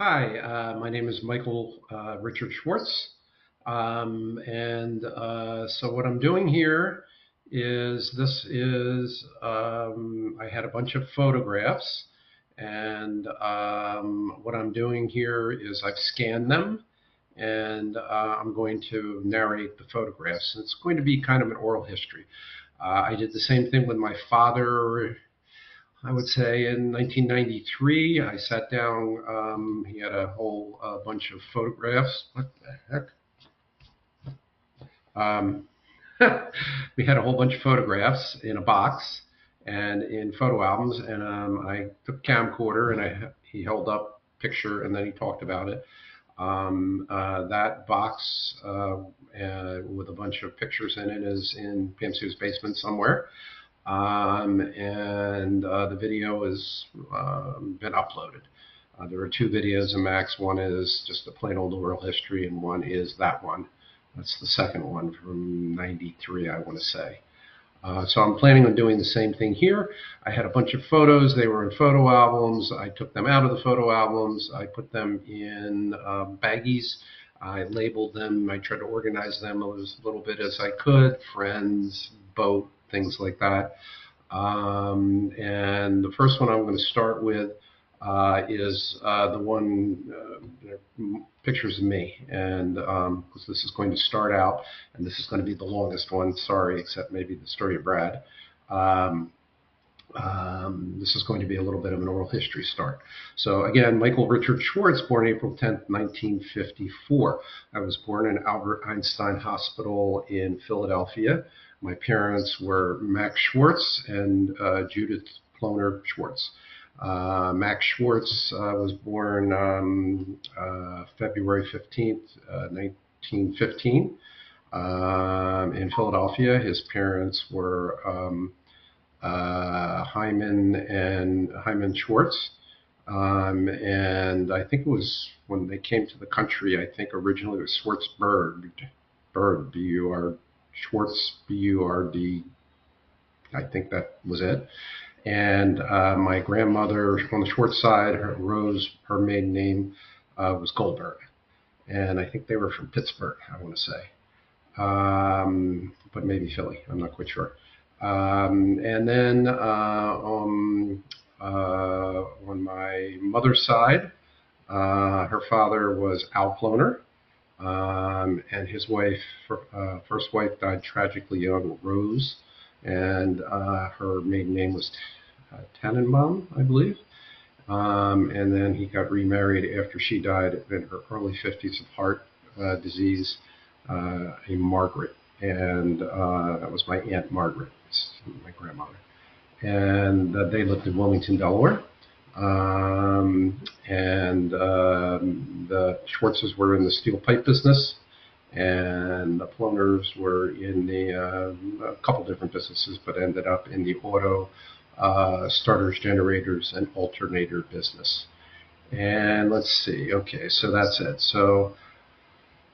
Hi, my name is Michael Richard Schwartz. So what I'm doing here is I had a bunch of photographs, and what I'm doing here is I've scanned them, and I'm going to narrate the photographs. It's going to be kind of an oral history. I did the same thing with my father. I would say in 1993, I sat down. He had a whole bunch of photographs. What the heck? Um, we had a whole bunch of photographs in a box and in photo albums. And I took a camcorder and he held up a picture and then he talked about it. That box with a bunch of pictures in it is in PMC's basement somewhere. The video has been uploaded. There are two videos in Max. One is just a plain old oral history, and one is that one. That's the second one from '93, I want to say. So I'm planning on doing the same thing here. I had a bunch of photos. They were in photo albums. I took them out of the photo albums. I put them in baggies. I labeled them. I tried to organize them as a little bit as I could. Friends, boat, things like that. And the first one I'm going to start with is the one pictures of me, and because this is going to start out, and this is going to be the longest one. Sorry, except maybe the story of Brad. Um, this is going to be a little bit of an oral history start. So again, Michael Richard Schwartz, born April 10th, 1954. I was born in Albert Einstein Hospital in Philadelphia. My parents were Max Schwartz and Judith Ploner Schwartz. Max Schwartz was born February 15th, 1915, in Philadelphia. His parents were Hyman Schwartz. And I think it was when they came to the country, I think originally it was Schwartzberg, B-U-R, Schwartz, B-U-R-D. I think that was it. And my grandmother on the Schwartz side, her maiden name was Goldberg. And I think they were from Pittsburgh, I want to say. But maybe Philly, I'm not quite sure. And then on my mother's side, her father was Al Ploner, and his wife, first wife, died tragically young, Rose, and her maiden name was Tannenbaum, I believe. And then he got remarried after she died in her early 50s of heart disease, a Margaret. And that was my Aunt Margaret, my grandmother. And they lived in Wilmington, Delaware. The Schwartzes were in the steel pipe business, and the Ploners were in a couple different businesses, but ended up in the auto starters, generators, and alternator business. And let's see. Okay, so that's it. So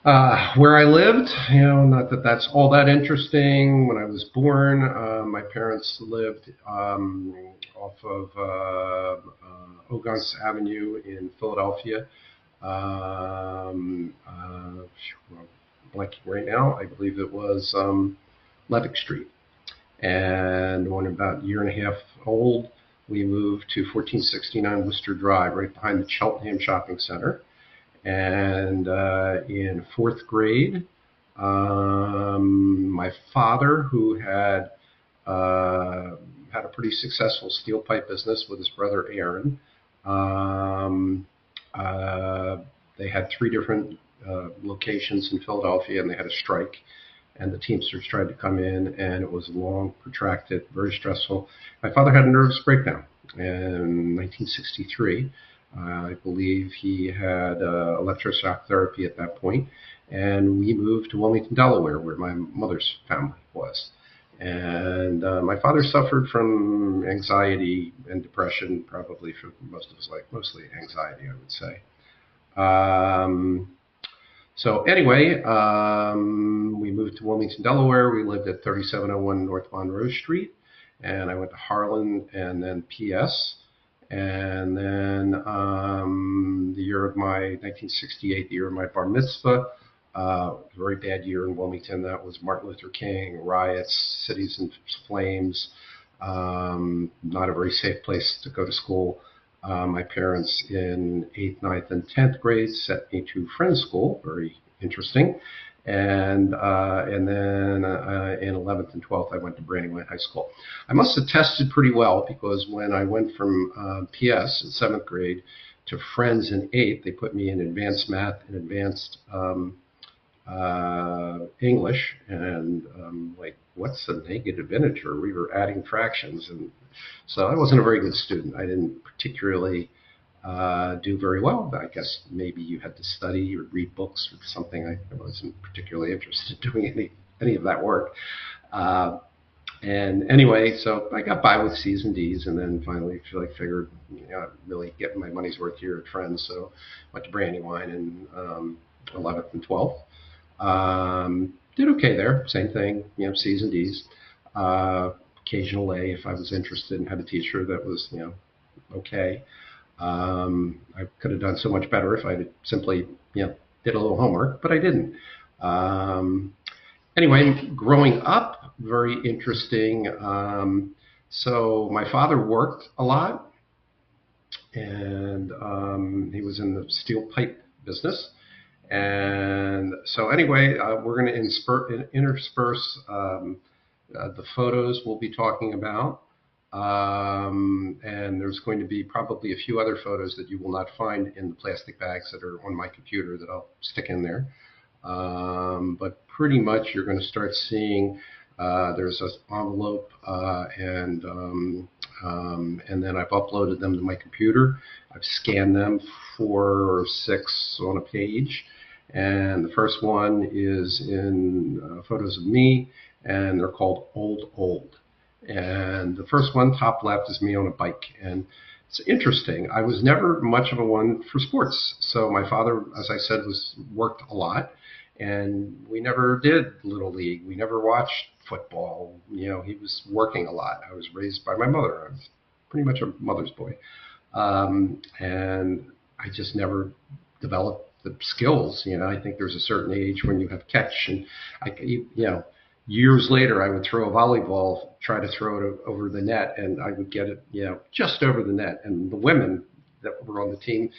where I lived, not that that's all that interesting. When I was born, my parents lived off of Ogunce Avenue in Philadelphia. Blanking right now, I believe it was Levick Street. And when about a year and a half old, we moved to 1469 Worcester Drive, right behind the Cheltenham Shopping Center. And in fourth grade, my father, who had had a pretty successful steel pipe business with his brother Aaron, they had three different locations in Philadelphia, and they had a strike. And the Teamsters tried to come in, and it was long, protracted, very stressful. My father had a nervous breakdown in 1963. I believe he had electroshock therapy at that point, and we moved to Wilmington, Delaware, where my mother's family was. And my father suffered from anxiety and depression, probably for most of his life, mostly anxiety, I would say. So anyway, we moved to Wilmington, Delaware. We lived at 3701 North Monroe Street, and I went to Harlan and then PS. And then the year of my 1968, the year of my bar mitzvah. Very bad year in Wilmington. That was Martin Luther King, riots, cities in flames, not a very safe place to go to school. My parents in 8th, ninth, and 10th grade sent me to Friends School, very interesting. And then in 11th and 12th, I went to Brandywine High School. I must have tested pretty well because when I went from PS in 7th grade to Friends in 8th, they put me in advanced math and advanced English, and like, what's a negative integer? We were adding fractions, and so I wasn't a very good student. I didn't particularly do very well. I guess maybe you had to study or read books or something. I wasn't particularly interested in doing any of that work. And anyway, so I got by with C's and D's, and then finally figured, really getting my money's worth here at Friends. So went to Brandywine in 11th and 12th. Did okay there, same thing, C's and D's. Occasional A if I was interested, and had a teacher that was, okay. I could have done so much better if I had simply, did a little homework, but I didn't. Anyway, growing up, very interesting. So my father worked a lot, and he was in the steel pipe business. And so anyway, we're going to intersperse the photos we'll be talking about. And there's going to be probably a few other photos that you will not find in the plastic bags that are on my computer that I'll stick in there. But pretty much you're going to start seeing there's an envelope and then I've uploaded them to my computer. I've scanned them 4 or 6 on a page. And the first one is in photos of me, and they're called Old. And the first one, top left, is me on a bike. And it's interesting. I was never much of a one for sports. So my father, as I said, worked a lot. And we never did Little League. We never watched football. He was working a lot. I was raised by my mother. I was pretty much a mother's boy. And I just never developed the skills. I think there's a certain age when you have catch. And, years later, I would throw a volleyball, try to throw it over the net, and I would get it, just over the net. And the women that were on the team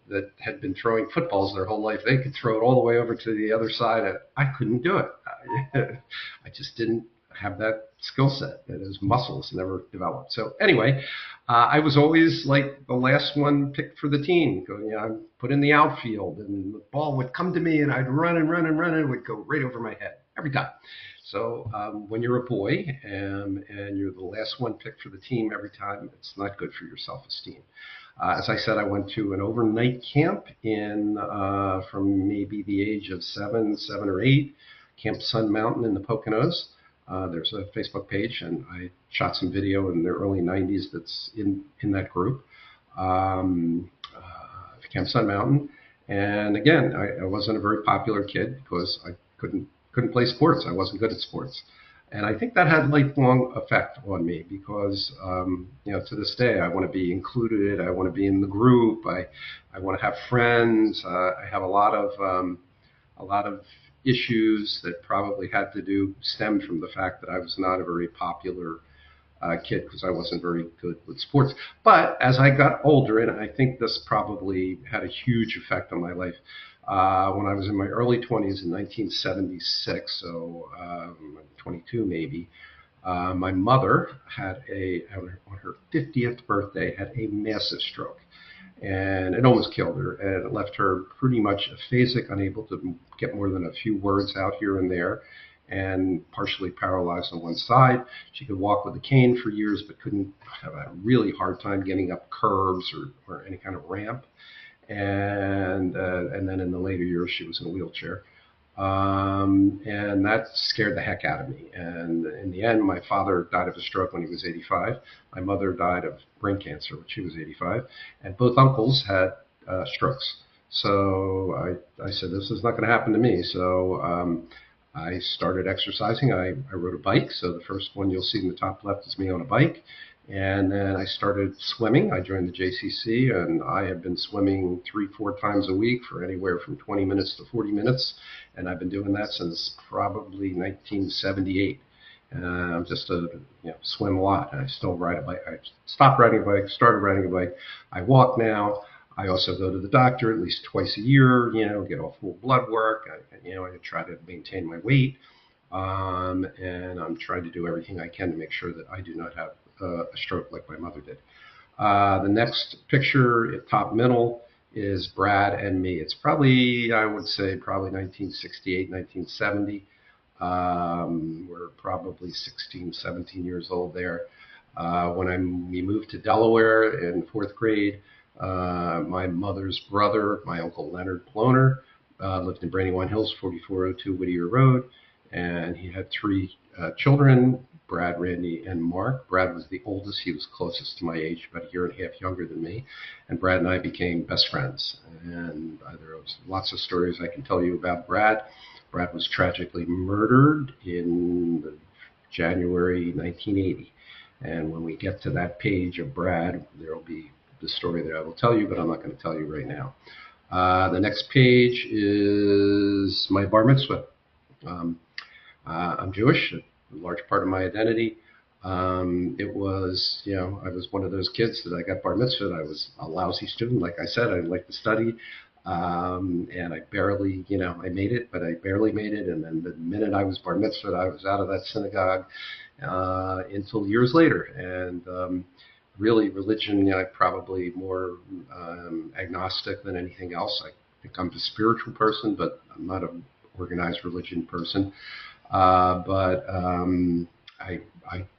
that had been throwing footballs their whole life, they could throw it all the way over to the other side. And I couldn't do it. I just didn't have that skill set. Those muscles never developed. So anyway, I was always like the last one picked for the team. I'm put in the outfield, and the ball would come to me, and I'd run, and it would go right over my head every time. So when you're a boy and you're the last one picked for the team every time, it's not good for your self-esteem. As I said, I went to an overnight camp from maybe the age of 7 or 8, Camp Sun Mountain in the Poconos. There's a Facebook page, and I shot some video in the early 90s that's in that group, Camp Sun Mountain. And again, I wasn't a very popular kid because I couldn't play sports. I wasn't good at sports. And I think that had a lifelong effect on me because, to this day, I want to be included. I want to be in the group. I want to have friends. I have a lot of issues that probably stemmed from the fact that I was not a very popular kid because I wasn't very good with sports. But as I got older, and I think this probably had a huge effect on my life, when I was in my early 20s in 1976, so 22 maybe, my mother had on her 50th birthday, had a massive stroke. And it almost killed her, and it left her pretty much aphasic, unable to get more than a few words out here and there, and partially paralyzed on one side. She could walk with a cane for years, but have a really hard time getting up curves or any kind of ramp. And then in the later years, she was in a wheelchair. And that scared the heck out of me. And in the end, my father died of a stroke when he was 85. My mother died of brain cancer when she was 85. And both uncles had strokes. So I said, this is not going to happen to me. So I started exercising. I rode a bike. So the first one you'll see in the top left is me on a bike. And then I started swimming. I joined the JCC, and I have been swimming 3, 4 times a week for anywhere from 20 minutes to 40 minutes. And I've been doing that since probably 1978. I'm just swim a lot. I still ride a bike. I stopped riding a bike, started riding a bike. I walk now. I also go to the doctor at least twice a year, get a full blood work. I try to maintain my weight. And I'm trying to do everything I can to make sure that I do not have a stroke like my mother did. The next picture at top middle is Brad and me. It's probably, I would say, probably 1968, 1970. We're probably 16, 17 years old there. When we moved to Delaware in fourth grade, my mother's brother, my uncle Leonard Ploner, lived in Brandywine Hills, 4402 Whittier Road, and he had 3 children, Brad, Randy, and Mark. Brad was the oldest. He was closest to my age, about a year and a half younger than me. And Brad and I became best friends. And there was lots of stories I can tell you about Brad. Brad was tragically murdered in January 1980. And when we get to that page of Brad, there will be the story that I will tell you, but I'm not going to tell you right now. The next page is my bar mitzvah. I'm Jewish, a large part of my identity. It was, I was one of those kids that I got bar mitzvah. I was a lousy student. Like I said, I liked to study. And I barely, I made it, but I barely made it. And then the minute I was bar mitzvah, I was out of that synagogue until years later. And really, religion, I'm probably more agnostic than anything else. I think I'm a spiritual person, but I'm not an organized religion person. But I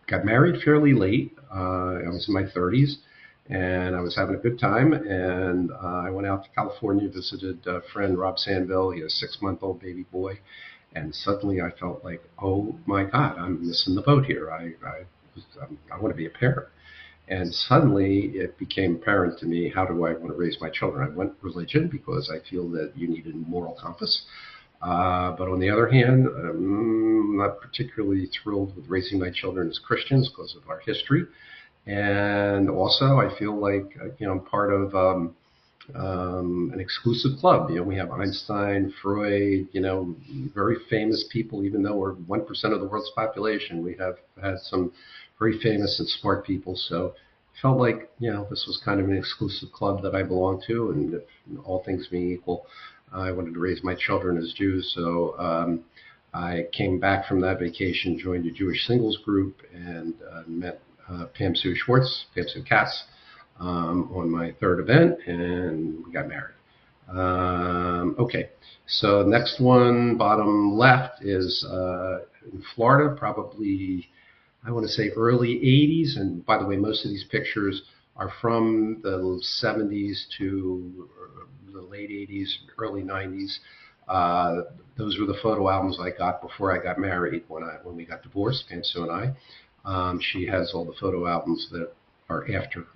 got married fairly late. I was in my 30s, and I was having a good time. And I went out to California, visited a friend, Rob Sandville. He had a 6-month-old baby boy. And suddenly I felt like, oh, my God, I'm missing the boat here. I want to be a parent. And suddenly it became apparent to me, how do I want to raise my children? I went religion because I feel that you need a moral compass. But on the other hand, I'm not particularly thrilled with raising my children as Christians because of our history. And also, I feel like, I'm part of an exclusive club. We have Einstein, Freud, very famous people, even though we're 1% of the world's population. We have had some very famous and smart people. So I felt like, this was kind of an exclusive club that I belonged to. And if all things being equal, I wanted to raise my children as Jews. So I came back from that vacation, joined a Jewish singles group, and met Pam Sue Schwartz, Pam Sue Katz, on my third event, and we got married. Okay, so next one, bottom left, is in Florida, probably, I want to say early 80s. And by the way, most of these pictures are from the 70s to the late 80s, early 90s. Those were the photo albums I got before I got married. When we got divorced, Pam Sue and I, she has all the photo albums that are after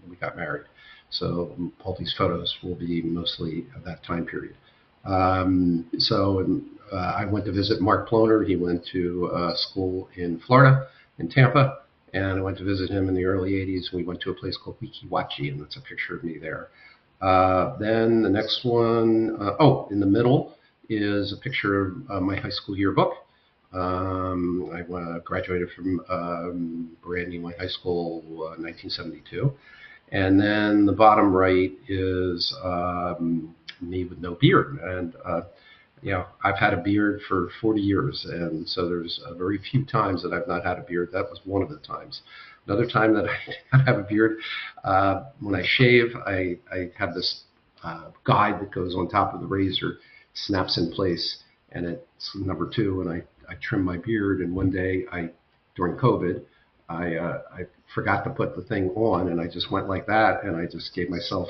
we got married. So all these photos will be mostly of that time period. I went to visit Mark Ploner. He went to school in Florida, in Tampa, and I went to visit him in the early 80s. We went to a place called Weeki Wachee, and that's a picture of me there. Then the next one, in the middle is a picture of my high school yearbook. I graduated from Brandywine High School 1972. And then the bottom right is me with no beard. And, I've had a beard for 40 years. And so there's very few times that I've not had a beard. That was one of the times. Another time that I did not have a beard, when I shave, I have this guide that goes on top of the razor, snaps in place, and it's number 2, and I trim my beard. And one day, during COVID, I forgot to put the thing on, and I just went like that, and I just gave myself,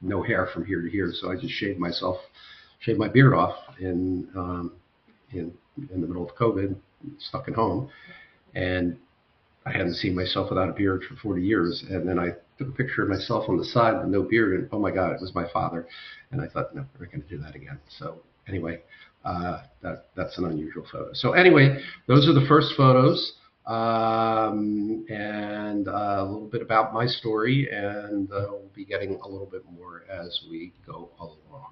no hair from here to here. So I just shaved my beard off in the middle of COVID, stuck at home, and I hadn't seen myself without a beard for 40 years. And then I took a picture of myself on the side with no beard, and oh my God, it was my father. And I thought, no, we're not going to do that again. So anyway, that's an unusual photo. So anyway, those are the first photos. and a little bit about my story, and we'll be getting a little bit more as we go along.